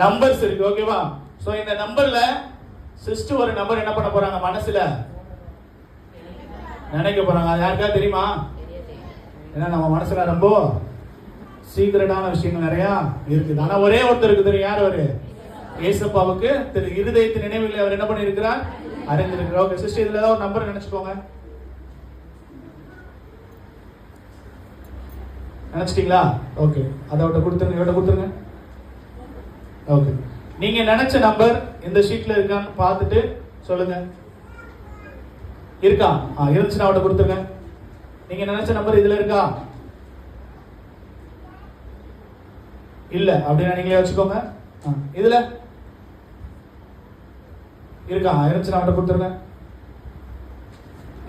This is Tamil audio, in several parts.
நம்பர்ஸ் இருக்கு. ஓகேவா? சோ இந்த நம்பர்ல சிஸ்டர் ஒரு நம்பர் என்ன பண்ண போறாங்க, மனசுல நினைக்க போறாங்க. அது யாருக்கா தெரியுமா? ஏன்னா நம்ம மனசுல ரொம்ப சீக்கிரட்டான விஷயங்கள் நிறைய இருக்குது. ஆனா ஒரே ஒருத்தருக்கு தெரியும். யார் அவரு? ஏசப்பாவுக்கு திரு இருதயத்தின் நினைவுகளை அவர் என்ன பண்ணியிருக்கிறார், அறிந்திருக்கிறார். ஓகே சிஸ்டர், இதுல ஏதாவது ஒரு நம்பர் நினைச்சுக்கோங்க. நினைச்சிட்டீங்களா? ஓகே, அதோட கொடுத்துருங்க, இவட கொடுத்துருங்க. ஓகே, நீங்க நினைச்ச நம்பர் இந்த ஷீட்ல இருக்கான்னு பார்த்துட்டு சொல்லுங்க. இருக்கா? இருந்துச்சுன்னா அவட்ட கொடுத்துருங்க. நீங்க நினைச்ச நம்பர் இதுல இருக்கா? இல்ல அப்படின்னா நீங்களே வச்சுக்கோங்க. இதுல இருக்கா? இருந்துச்சுன்னா அவட்ட கொடுத்துருங்க.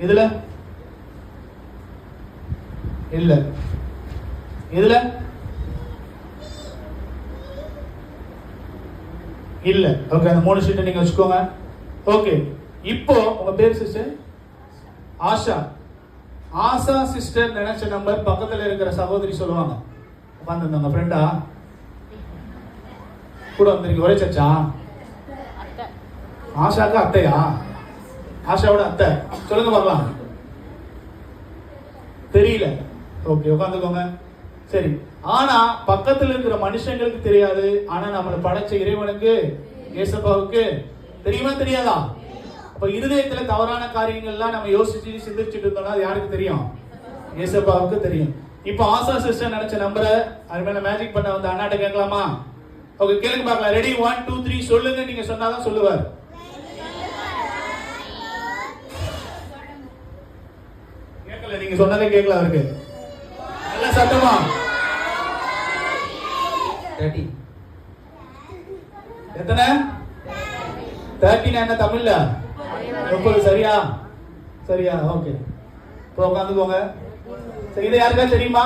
இதுல இல்ல, இதுல இல்ல. ஓகே, அந்த 3 ஷீட்டை நீங்க வச்சுக்கோங்க. ஓகே, இப்போ உங்க பேர் சிஸ்டர்? ஆஷா. ஆஷா சிஸ்டர் நினைச்ச நம்பர் பக்கத்துல இருக்கிற சகோதரி சொல்லுவாங்க. உட்காந்துருந்தாங்க. ஃப்ரெண்டா கூட வந்திருக்கு? ஒரே சச்சா? ஆஷாக்கு அத்தையா? ஆஷாவோட அத்தை. சொல்லுங்க பார்க்கலாம். தெரியல. ஓகே, உட்காந்துக்கோங்க. சரி, ஆனா பக்கத்துல இருக்கிற மனுஷங்களுக்கு தெரியாது. ஆனா நம்மளை படைச்ச இறைவனுக்கு, ஏசப்பாவுக்கு தெரியுமா தெரியாதா? அப்ப இருதயத்துல தவறான காரியங்கள்லாம் நம்ம யோசிச்சு சிந்திச்சுட்டு இருந்தோம்னா அது யாருக்கு தெரியும்? ஏசப்பாவுக்கு தெரியும். இப்போ ஆசா சிஸ்டர் நினைச்ச நம்பரை அது மேல மேஜிக் பண்ண வந்த அண்ணாட்ட கேட்கலாமா? ஓகே, கேளுங்க பார்க்கலாம். ரெடி? 1 2 3 சொல்லுங்க. நீங்க சொன்னாதான் சொல்லுவார். கேட்கல, நீங்க சொன்னதே கேட்கல அவருக்கு. நல்ல சத்தமா 30. எத்தனை? 30 என்ன தமிழ்ல? 30. சரியா? சரியா? ஓகே, இப்போ உட்காந்துக்கோங்க. சரி, இதை யாருக்கா தெரியுமா?